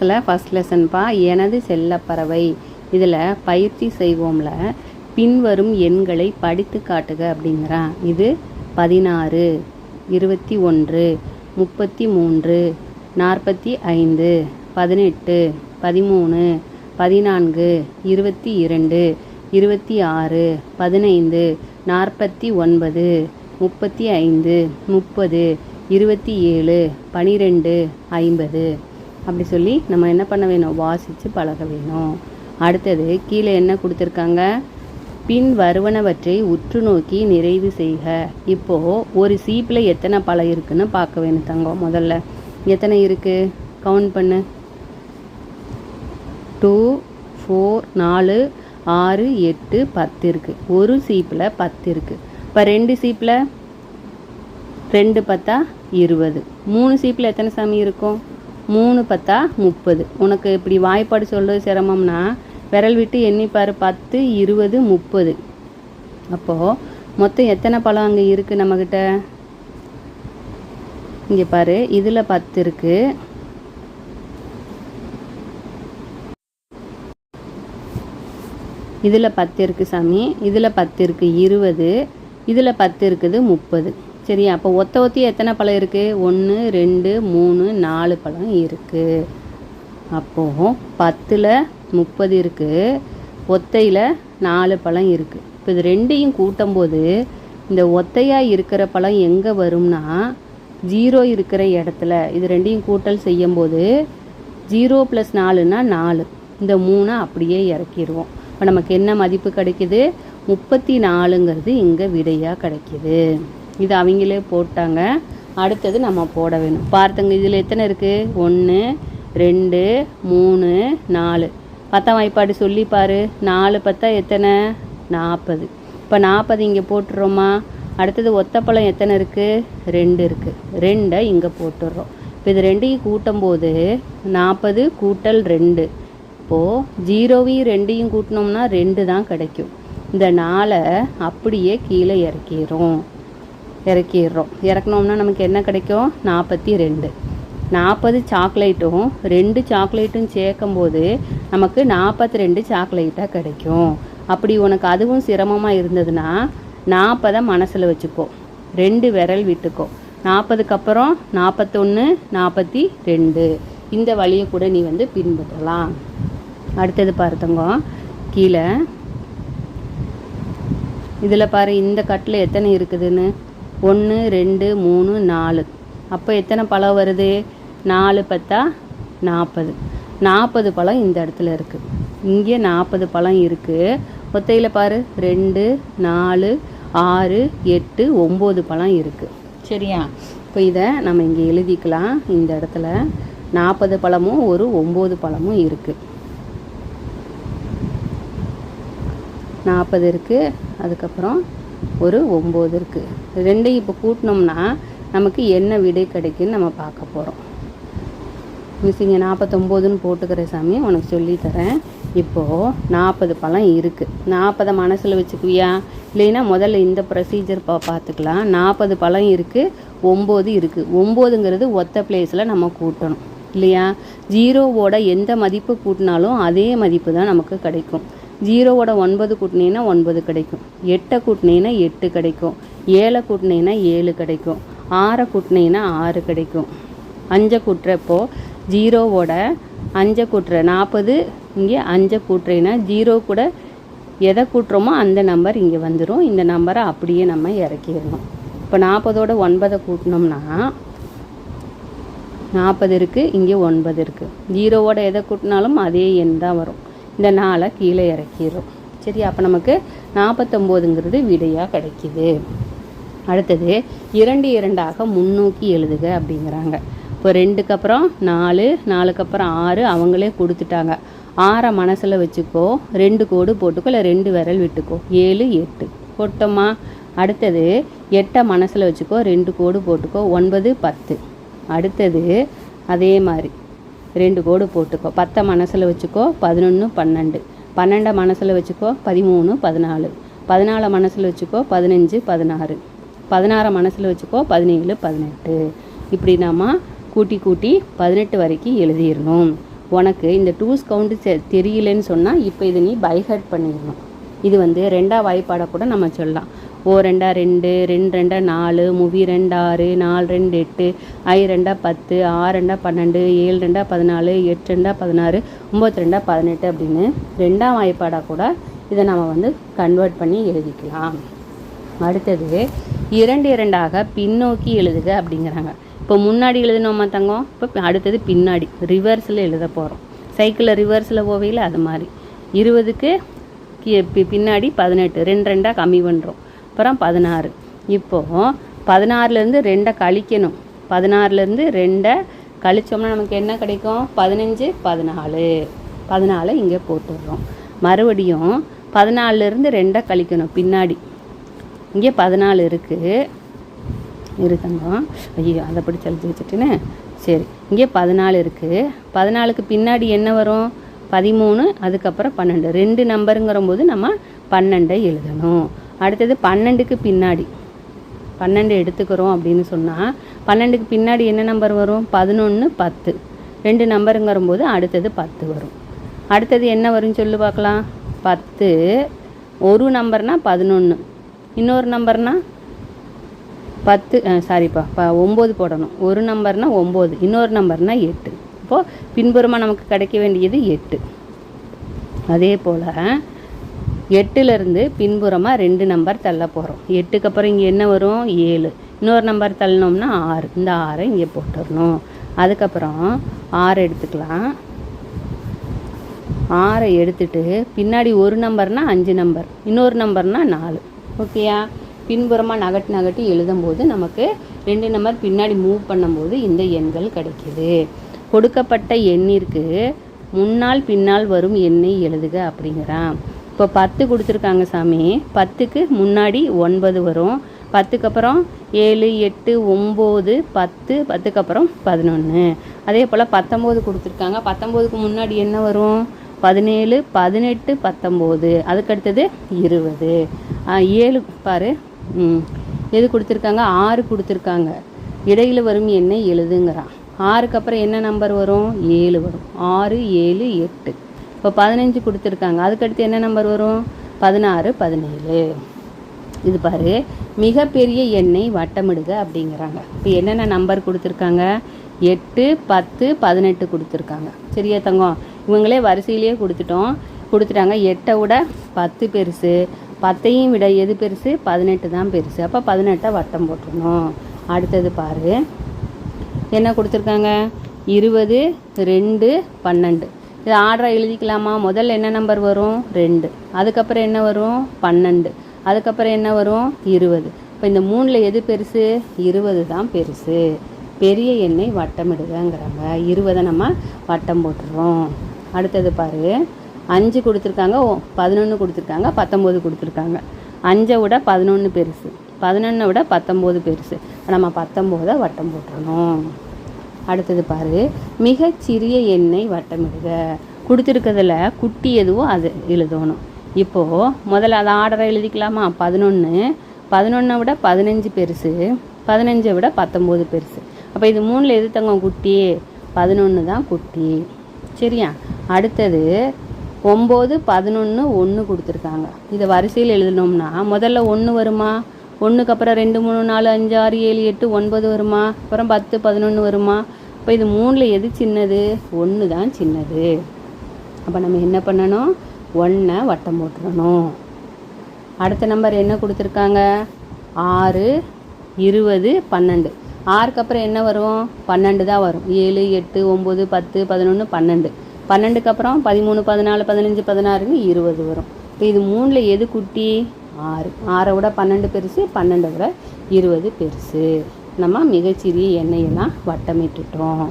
மேக்ஸில் ஃபஸ்ட் லெசன்ப்பா, எனது செல்லப்பறவை. இதில் பயிற்சி செய்வோம்ல, பின்வரும் எண்களை படித்து காட்டுக அப்படிங்கிறான். இது 16, 21, 33, 45, 18, 13, 14, 22, 26, 15, 49, 35, 30, 27, 12, 50 அப்படி சொல்லி நம்ம என்ன பண்ண வேணும், வாசித்து பழக வேணும். அடுத்தது கீழே என்ன கொடுத்துருக்காங்க, பின் வருவனவற்றை உற்று நோக்கி நிறைவு செய்க. இப்போது ஒரு சீப்பில் எத்தனை பழம் இருக்குன்னு பார்க்க வேணும் தங்கம். முதல்ல எத்தனை இருக்குது கவுண்ட் பண்ணு. 2, 4, 4, 6, 8, 10 இருக்குது. ஒரு சீப்பில் 10 இருக்குது. இப்போ 2 சீப்பில் 2 10 20. 3 சீப்பில் எத்தனை சாமி இருக்கும்? 3 10 30. உனக்கு இப்படி வாய்ப்பாடு சொல்கிறது சிரமம்னா விரல் விட்டு எண்ணிப்பார். 10, 20, 30. அப்போது மொத்தம் எத்தனை பழம் அங்கே இருக்குது நம்மக்கிட்ட? இங்கே பாரு, இதில் 10 இருக்குது, இதில் 10 இருக்குது சாமி, இதில் 10 இருக்குது 20, இதில் 10 இருக்குது 30. சரியா? அப்போ ஒத்தி எத்தனை பழம் இருக்குது? 1, 2, 3, 4 பழம் இருக்குது. அப்போது 10ல் 30 இருக்குது, ஒத்தையில் 4 பழம் இருக்குது. இப்போ இது ரெண்டையும் கூட்டும்போது இந்த ஒத்தையாக இருக்கிற பழம் எங்கே வரும்னா 0 இருக்கிற இடத்துல. இது ரெண்டையும் கூட்டல் செய்யும்போது 0 + 4ன்னா 4. இந்த 3 அப்படியே இறக்கிடுவோம். இப்போ நமக்கு என்ன மதிப்பு கிடைக்குது? 34ங்கிறது இங்கே விடையாக கிடைக்கிது. இது அவங்களே போட்டாங்க. அடுத்தது நம்ம போட வேணும். பார்த்துங்க, இதில் எத்தனை இருக்குது? 1, 2, 3, 4. 10ஆம் வாய்ப்பாடு சொல்லிப்பார். 4 10 எத்தனை? 40. இப்போ 40 இங்கே போட்டுடுறோமா? அடுத்தது ஒத்தப்பழம் எத்தனை இருக்குது? 2 இருக்குது. 2 இங்கே போட்டுடுறோம். இப்போ இது ரெண்டையும் கூட்டும்போது 40 கூட்டல் 2. இப்போது 0வையும் 2ஐயும் கூட்டினோம்னா 2 தான் கிடைக்கும். இந்த 4 அப்படியே கீழே இறக்கிடுறோம். இறக்கணும்னா நமக்கு என்ன கிடைக்கும்? 42. 40 சாக்லேட்டும் 2 சாக்லேட்டும் சேர்க்கும்போது நமக்கு 42 சாக்லேட்டாக கிடைக்கும். அப்படி உனக்கு அதுவும் சிரமமாக இருந்ததுன்னா 40 மனசில் வச்சுக்கோ, 2 விரல் விட்டுக்கோ. 40க்கு அப்புறம் 41, 42. இந்த வழியை கூட நீ பின்பற்றலாம். அடுத்தது பார்த்தங்க, கீழே இதில் பாரு, இந்த கட்டில் எத்தனை இருக்குதுன்னு. 1, 2, 3, 4. அப்போ எத்தனை பழம் வருது? 4 10 40. 40 பழம் இந்த இடத்துல இருக்குது. இங்கே 40 பழம் இருக்குது. ஒத்தையில் பாரு, 2, 4, 6, 8, 9 பழம் இருக்குது. சரியா? இப்போ இதை நம்ம இங்கே எழுதிக்கலாம். இந்த இடத்துல 40 பழமும் ஒரு 9 பழமும் இருக்குது. 40 இருக்குது, அதுக்கப்புறம் ஒரு 9 இருக்குது. ரெண்டையும் இப்போ கூட்டினோம்னா நமக்கு என்ன விடை கிடைக்குன்னு நம்ம பார்க்க போகிறோம். மிஸ் இங்கே 49ன்னு போட்டுக்கிற சாமி, உனக்கு சொல்லித்தரேன். இப்போது 40 பழம் இருக்குது. 40 மனசில் வச்சுக்குவியா? இல்லைன்னா முதல்ல இந்த ப்ரொசீஜர் பார்த்துக்கலாம். 40 பழம் இருக்குது, 9 இருக்குது. 9ங்கிறது ஒத்த பிளேஸில் நம்ம கூட்டணும் இல்லையா? 0வோட எந்த மதிப்பு கூட்டினாலும் அதே மதிப்பு தான் நமக்கு கிடைக்கும். 0வோட 9 கூட்டினீங்கன்னா 9 கிடைக்கும். 8 கூட்டினீங்கன்னா 8 கிடைக்கும். 7 கூட்டினீங்கன்னா 7 கிடைக்கும். 6 கூட்டினீங்கன்னா 6 கிடைக்கும். 5 கூட்டுறப்போ 0வோட 5 கூட்டுற 40, இங்கே 5 கூட்டுறீங்கன்னா 0 கூட எதை கூட்டுறோமோ அந்த நம்பர் இங்கே வந்துடும். இந்த நம்பரை அப்படியே நம்ம இறக்கிடணும். இப்போ 40ஓட 9 கூட்டினோம்னா 40 இருக்குது, இங்கே 9 இருக்குது. 0வோட எதை கூட்டினாலும் அதே எண் தான் வரும். இந்த 4 கீழே இறக்கிடும். சரி, அப்போ நமக்கு 49ங்கிறது விடையாக கிடைக்கிது. அடுத்தது 2 2ஆக முன்னோக்கி எழுதுக அப்படிங்கிறாங்க. இப்போ 2க்கு அப்புறம் 4, 4க்கு அப்புறம் 6 அவங்களே கொடுத்துட்டாங்க. 6 மனசில் வச்சுக்கோ, 2 கோடு போட்டுக்கோ, இல்லை 2 விரல் விட்டுக்கோ. 7 8 போட்டோமா? அடுத்தது 8 மனசில் வச்சுக்கோ, 2 கோடு போட்டுக்கோ. 9 10. அடுத்தது அதே மாதிரி 2 கோடு போட்டுக்கோ. 10 மனசில் வச்சுக்கோ, 11 12. 12 மனசில் வச்சுக்கோ, 13 14. 14 மனசில் வச்சுக்கோ, 15 16. 16 மனசில் வச்சுக்கோ, 17 18. இப்படி நம்ம கூட்டி 18 வரைக்கும் எழுதிடணும். உனக்கு இந்த டூஸ் கவுண்ட்டு தெரியலன்னு சொன்னால் இப்போ இதை நீ பைஹர்ட் பண்ணிடணும். இது வந்து 2ஆ வாய்ப்பாடை கூட நம்ம சொல்லலாம். ஓ 2 2, 2 2 4, மூவி 2 6, 4 2 8, ஐ 2 10, 6 2 12, 7 2 14, 8 2 16, 9 2 18 அப்படின்னு 2ஆம் வாய்ப்பாடாக கூட இதை நம்ம வந்து கன்வெர்ட் பண்ணி எழுதிக்கலாம். அடுத்தது 2 2ஆக பின்னோக்கி எழுதுக அப்படிங்கிறாங்க. இப்போ முன்னாடி எழுதினோமா தங்கம், இப்போ அடுத்தது பின்னாடி ரிவர்ஸில் எழுத போகிறோம். சைக்கிளில் ரிவர்ஸில் போவையில் அது மாதிரி 20க்கு பின்னாடி 18, 2 2 கம்மி பண்ணுறோம், அப்புறம் 16. இப்போது 16லேருந்து 2 கழிக்கணும். 16லேருந்து 2 கழிச்சோம்னா நமக்கு என்ன கிடைக்கும்? 15 14. 14 இங்கே போட்டுடுறோம். மறுபடியும் 14லேருந்து 2 கழிக்கணும் பின்னாடி. இங்கே 14 இருக்குங்க. ஐயோ அதை பிடிச்சி எழுதி வச்சுட்டுன்னு. சரி, இங்கே 14 இருக்குது. 14க்கு பின்னாடி என்ன வரும்? 13, அதுக்கப்புறம் 12. 2 நம்பருங்கிற போது நம்ம 12 எழுதணும். அடுத்தது 12க்கு பின்னாடி 12 எடுத்துக்கிறோம் அப்படின்னு சொன்னால் 12க்கு பின்னாடி என்ன நம்பர் வரும்? 11 10. 2 நம்பருங்கிற போது அடுத்தது 10 வரும். அடுத்தது என்ன வரும்னு சொல்லி பார்க்கலாம். 10 ஒரு நம்பர்னால் 11, இன்னொரு நம்பர்னால் 10 சாரிப்பா 9 போடணும். ஒரு நம்பர்னால் 9, இன்னொரு நம்பர்னால் 8. இப்போது பின்புறமாக நமக்கு கிடைக்க வேண்டியது 8. அதே போல் 8லேருந்து பின்புறமாக 2 நம்பர் தள்ள போகிறோம். 8க்கு அப்புறம் இங்கே என்ன வரும்? 7. இன்னொரு நம்பர் தள்ளணும்னா 6. இந்த 6 இங்கே போட்டுடணும். அதுக்கப்புறம் 6 எடுத்துக்கலாம். 6 எடுத்துட்டு பின்னாடி ஒரு நம்பர்னால் 5 நம்பர், இன்னொரு நம்பர்னால் 4. ஓகேயா? பின்புறமாக நகட்டி எழுதும்போது நமக்கு 2 நம்பர் பின்னாடி மூவ் பண்ணும்போது இந்த எண்கள் கிடைக்கிது. கொடுக்கப்பட்ட எண்ணிற்கு முன்னால் பின்னால் வரும் எண்ணை எழுதுக அப்படிங்கிறான். இப்போ 10 கொடுத்துருக்காங்க சாமி. 10க்கு முன்னாடி 9 வரும். 10க்கு அப்புறம் 7 8 9 10, 10க்கு அப்புறம் 11. அதே போல் 19 கொடுத்துருக்காங்க. 19க்கு முன்னாடி என்ன வரும்? 17 18 19, அதுக்கடுத்தது 20. 7 பாரு, எது கொடுத்துருக்காங்க? 6 கொடுத்துருக்காங்க. இடையில் வரும் எண்ணை எழுதுங்கிறான். 6க்கு அப்புறம் என்ன நம்பர் வரும்? 7 வரும். 6 7 8. இப்போ 15 கொடுத்துருக்காங்க. அதுக்கடுத்து என்ன நம்பர் வரும்? 16 17. இது பாரு, மிகப்பெரிய எண்ணை வட்டமிடுக அப்படிங்கிறாங்க. இப்போ என்னென்ன நம்பர் கொடுத்துருக்காங்க? 8 10 18 கொடுத்துருக்காங்க. சரியா தங்கம்? இவங்களே வரிசையிலேயே கொடுத்துட்டாங்க. 8 விட 10 பெருசு, 10ஐயும் விட எது பெருசு? 18 தான் பெருசு. அப்போ 18 வட்டம் போட்டுடணும். அடுத்தது பாரு, என்ன கொடுத்துருக்காங்க? 20 2 12. இது ஆர்டராக எழுதிக்கலாமா? முதல்ல என்ன நம்பர் வரும்? 2. அதுக்கப்புறம் என்ன வரும்? 12. அதுக்கப்புறம் என்ன வரும்? 20. இப்போ இந்த 3ல் எது பெருசு? 20 தான் பெருசு. பெரிய எண்ணை வட்டமிடுங்கிறாங்க. 20 நம்ம வட்டம் போட்டுறோம். அடுத்தது பாரு, 5 கொடுத்துருக்காங்க, 11 கொடுத்துருக்காங்க, 19 கொடுத்துருக்காங்க. 5ஐ விட 11 பெருசு, 11 விட 19 பெருசு. நம்ம 19 வட்டம் போட்டுறணும். அடுத்தது பாரு, மிகச்சிறிய எண்ணை வட்டமிடுக. கொடுத்துருக்கிறதுல குட்டி எதுவோ அது எழுதணும். இப்போது முதல்ல அதை ஆர்டராக எழுதிக்கலாமா? 11 11 விட 15 பெருசு, 15 விட 19 பெருசு. அப்போ இது 3ல் எது தங்கம் குட்டி? 11 தான் குட்டி. சரியா? அடுத்தது 9 11 1 கொடுத்துருக்காங்க. இதை வரிசையில் எழுதினோம்னா முதல்ல 1 வருமா? 1க்கு அப்புறம் 2 3 4 5 6 7 8 9 வருமா? அப்புறம் 10 11 வருமா? இப்போ இது 3ல் எது சின்னது? 1 தான் சின்னது. அப்போ நம்ம என்ன பண்ணணும்? 1 வட்டம் போட்டுறணும். அடுத்த நம்பர் என்ன கொடுத்துருக்காங்க? 6 20 12. 6க்கு அப்புறம் என்ன வரும்? 12 தான் வரும். 7 8 9 10 11 12. 12க்கு அப்புறம் 13 14 15 16 20 வரும். இப்போ இது 3ல் எது குட்டி? 6. 6ஐ விட 12 பெருசு, 12 விட 20 பெருசு. நம்ம மிகச்சிறிய எண்ணையெல்லாம் வட்டமிட்டுட்டோம்.